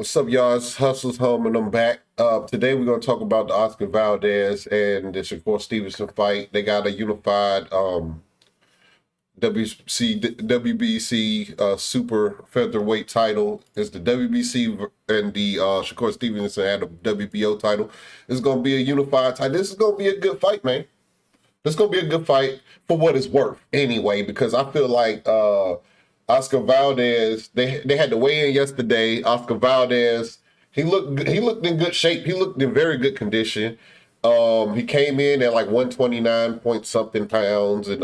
What's up, y'all? It's Hustles Home, and I'm back. Today we're going to talk about the Oscar Valdez and the Shakur Stevenson fight. They got a unified WBC super featherweight title. It's the WBC and the Shakur Stevenson had a WBO title. It's going to be a unified title. This is going to be a good fight, man. This is going to be a good fight for what it's worth, anyway. Because I feel like Oscar Valdez, they had to weigh in yesterday. Oscar Valdez, he looked in good shape. He looked in very good condition. He came in at like 129 point something pounds, and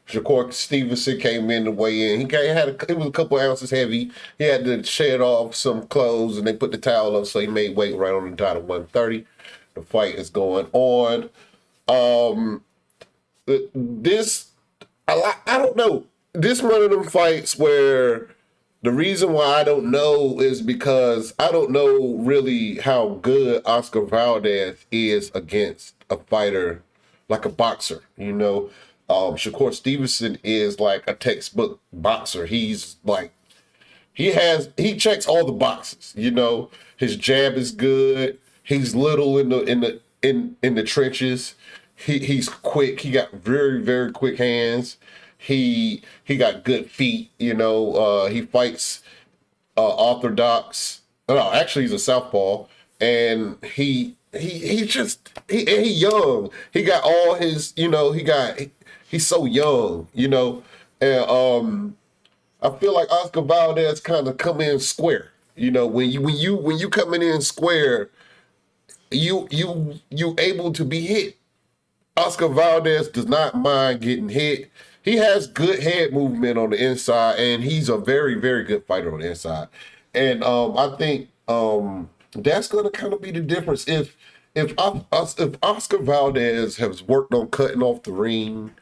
Shakur Stevenson came in to weigh in. He was a couple ounces heavy. He had to shed off some clothes, and they put the towel up, so he made weight right on the dot of 130. The fight is going on. Um, this I don't know. This one of them fights where the reason why I don't know is because I don't know really how good Oscar Valdez is against a fighter like a boxer. Shakur Stevenson is like a textbook boxer. He's like he checks all the boxes. His jab is good. He's little in the trenches. He's quick. He got very, very quick hands. He got good feet. He fights orthodox. No, actually, he's a southpaw, and he young. He got all his. He's so young. And I feel like Oscar Valdez kind of come in square. When you coming in square, you able to be hit. Oscar Valdez does not mind getting hit. He has good head movement on the inside, and he's a very, very good fighter on the inside. And I think that's going to kind of be the difference. If Oscar Valdez has worked on cutting off the ring,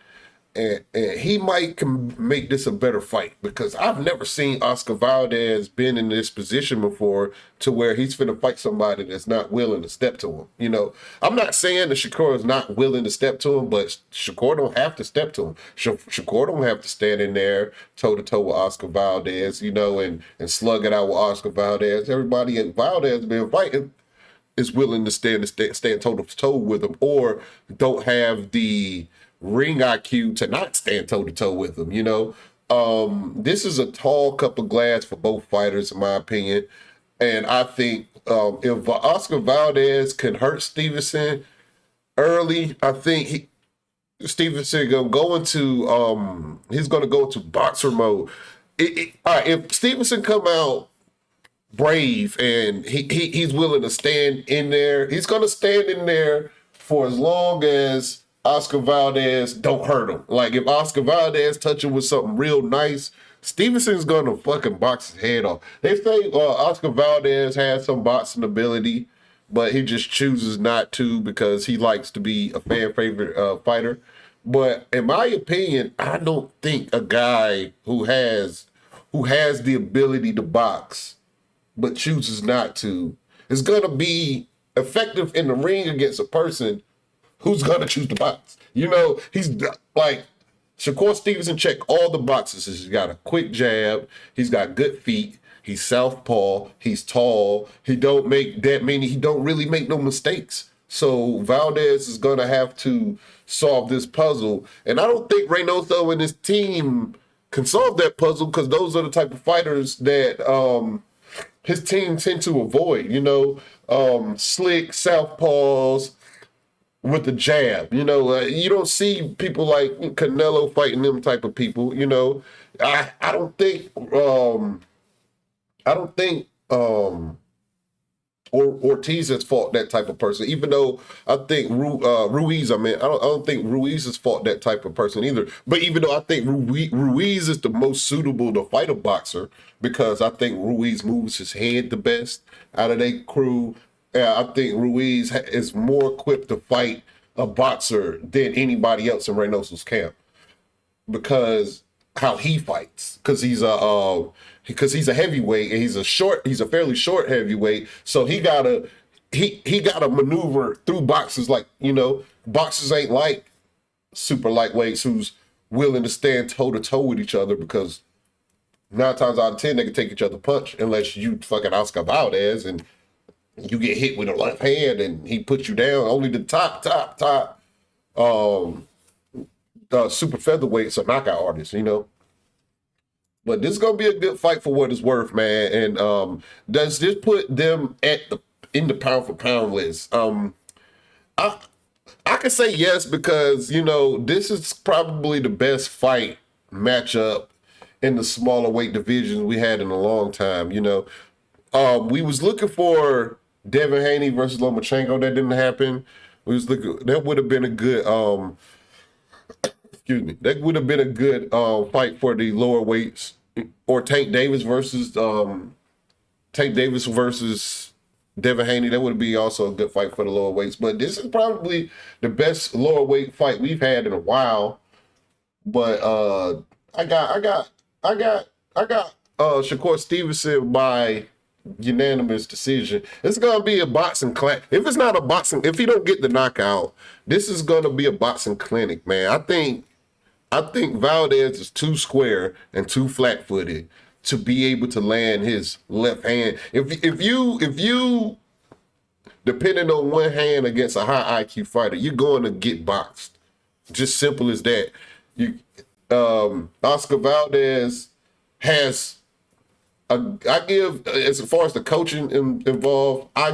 and he might can make this a better fight, because I've never seen Oscar Valdez been in this position before to where he's finna fight somebody that's not willing to step to him. I'm not saying that Shakur is not willing to step to him, but Shakur don't have to step to him. Shakur don't have to stand in there toe to toe with Oscar Valdez, and slug it out with Oscar Valdez. Everybody at Valdez been fighting is willing to stand toe to toe with him, or don't have the ring IQ to not stand toe to toe with him. This is a tall cup of glass for both fighters, in my opinion. And I think if Oscar Valdez can hurt Stevenson early, I think Stevenson gonna go into he's gonna go into boxer mode. All right, if Stevenson come out brave and he's willing to stand in there, he's gonna stand in there for as long as Oscar Valdez don't hurt him. Like, if Oscar Valdez touch him with something real nice, Stevenson's gonna fucking box his head off. They say Oscar Valdez has some boxing ability, but he just chooses not to because he likes to be a fan favorite fighter. But in my opinion, I don't think a guy who has the ability to box but chooses not to is gonna be effective in the ring against a person who's gonna choose the box. He's like Shakur Stevenson check all the boxes. He's got a quick jab. He's got good feet. He's southpaw. He's tall. He don't make that many. He don't really make no mistakes. So Valdez is gonna have to solve this puzzle, and I don't think Reynoso and his team can solve that puzzle, because those are the type of fighters that his team tend to avoid. Slick southpaws with the jab. You don't see people like Canelo fighting them type of people. I don't think Ortiz has fought that type of person. Even though I think Ruiz, I don't think Ruiz has fought that type of person either. But even though I think Ruiz is the most suitable to fight a boxer, because I think Ruiz moves his head the best out of their crew. I think Ruiz is more equipped to fight a boxer than anybody else in Reynoso's camp, because how he fights. Because he's a heavyweight, and he's a fairly short heavyweight. So he gotta maneuver through boxes like boxers ain't like super lightweights who's willing to stand toe to toe with each other, because 9 times out of 10 they can take each other punch unless you fucking Oscar Valdez and you get hit with a left hand and he puts you down. Only the top super featherweights are knockout artists, you know. But this is gonna be a good fight for what it's worth, man. And does this put them in the pound for pound list? I I can say yes because you know this is probably the best fight matchup in the smaller weight divisions we had in a long time. You know, we was looking for Devin Haney versus Lomachenko. That didn't happen. We was looking. That would have been a good. Excuse me. That would have been a good fight for the lower weights, or Tank Davis versus Devin Haney. That would be also a good fight for the lower weights. But this is probably the best lower weight fight we've had in a while. But I got Shakur Stevenson by unanimous decision. It's gonna be a boxing clinic. If it's not a boxing, if he don't get the knockout, this is gonna be a boxing clinic, man. I think Valdez is too square and too flat-footed to be able to land his left hand. If you depending on one hand against a high IQ fighter, you're going to get boxed. Just simple as that. Oscar Valdez has. I give, as far as the coaching involved, I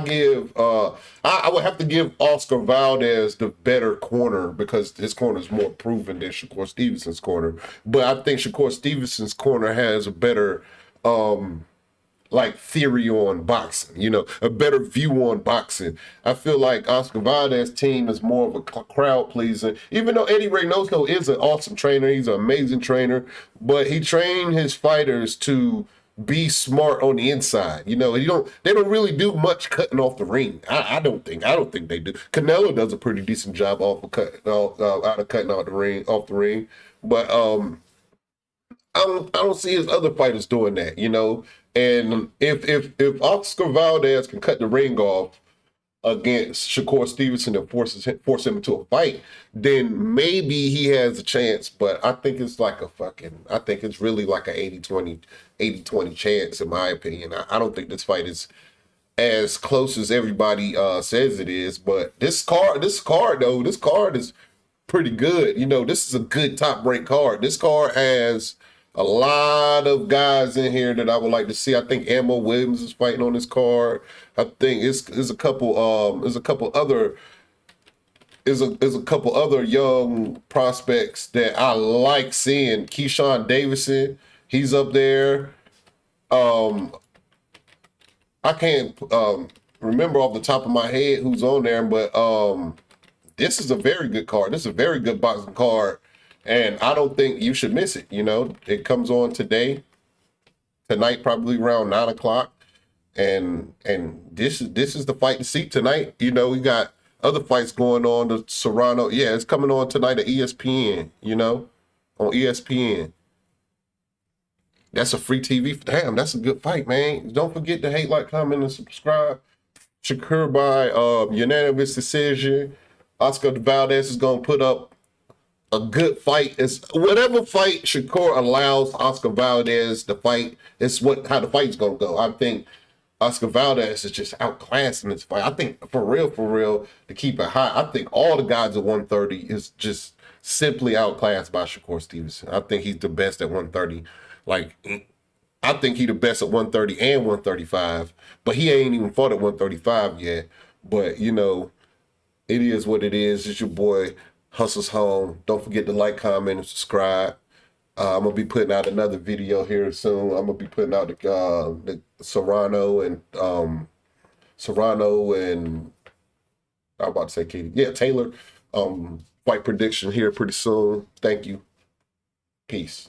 would have to give Oscar Valdez the better corner because his corner is more proven than Shakur Stevenson's corner. But I think Shakur Stevenson's corner has a better like theory on boxing, you know, a better view on boxing. I feel like Oscar Valdez's team is more of a crowd pleaser, even though Eddie Reynoso is an awesome trainer. He's an amazing trainer, but he trained his fighters to be smart on the inside. You know, they don't really do much cutting off the ring. I don't think they do. Canelo does a pretty decent job out of cutting off the ring. But I don't see his other fighters doing that, you know. And if Oscar Valdez can cut the ring off against Shakur Stevenson and force him into a fight, then maybe he has a chance. But I think it's really like an 80-20 chance, in my opinion. I don't think this fight is as close as everybody says it is. But this card is pretty good. You know, this is a good top-ranked card. This card has a lot of guys in here that I would like to see. I think Ammo Williams is fighting on this card. I think there's a couple other young prospects that I like seeing. Keyshawn Davison, he's up there. I can't remember off the top of my head who's on there, but this is a very good card. This is a very good boxing card. And I don't think you should miss it. You know, it comes on tonight, probably around 9 o'clock. And this is the fight to see tonight. You know, we got other fights going on. The Serrano, yeah, it's coming on tonight at ESPN, you know, on ESPN. That's a free TV. Damn, that's a good fight, man. Don't forget to hate, like, comment, and subscribe. Shakur by unanimous decision. Oscar Valdez is going to put up a good fight. Is whatever fight Shakur allows Oscar Valdez to fight, it's how the fight's gonna go. I think Oscar Valdez is just outclassed in this fight. I think for real, to keep it high, I think all the guys at 130 is just simply outclassed by Shakur Stevenson. I think he's the best at 130. Like, I think he's the best at 130 and 135, but he ain't even fought at 135 yet. But you know, it is what it is. It's your boy Hustles Home. Don't forget to like, comment, and subscribe. I'm gonna be putting out another video here soon. I'm gonna be putting out the Serrano and I'm about to say Katie. Yeah, Taylor fight prediction here pretty soon. Thank you. Peace.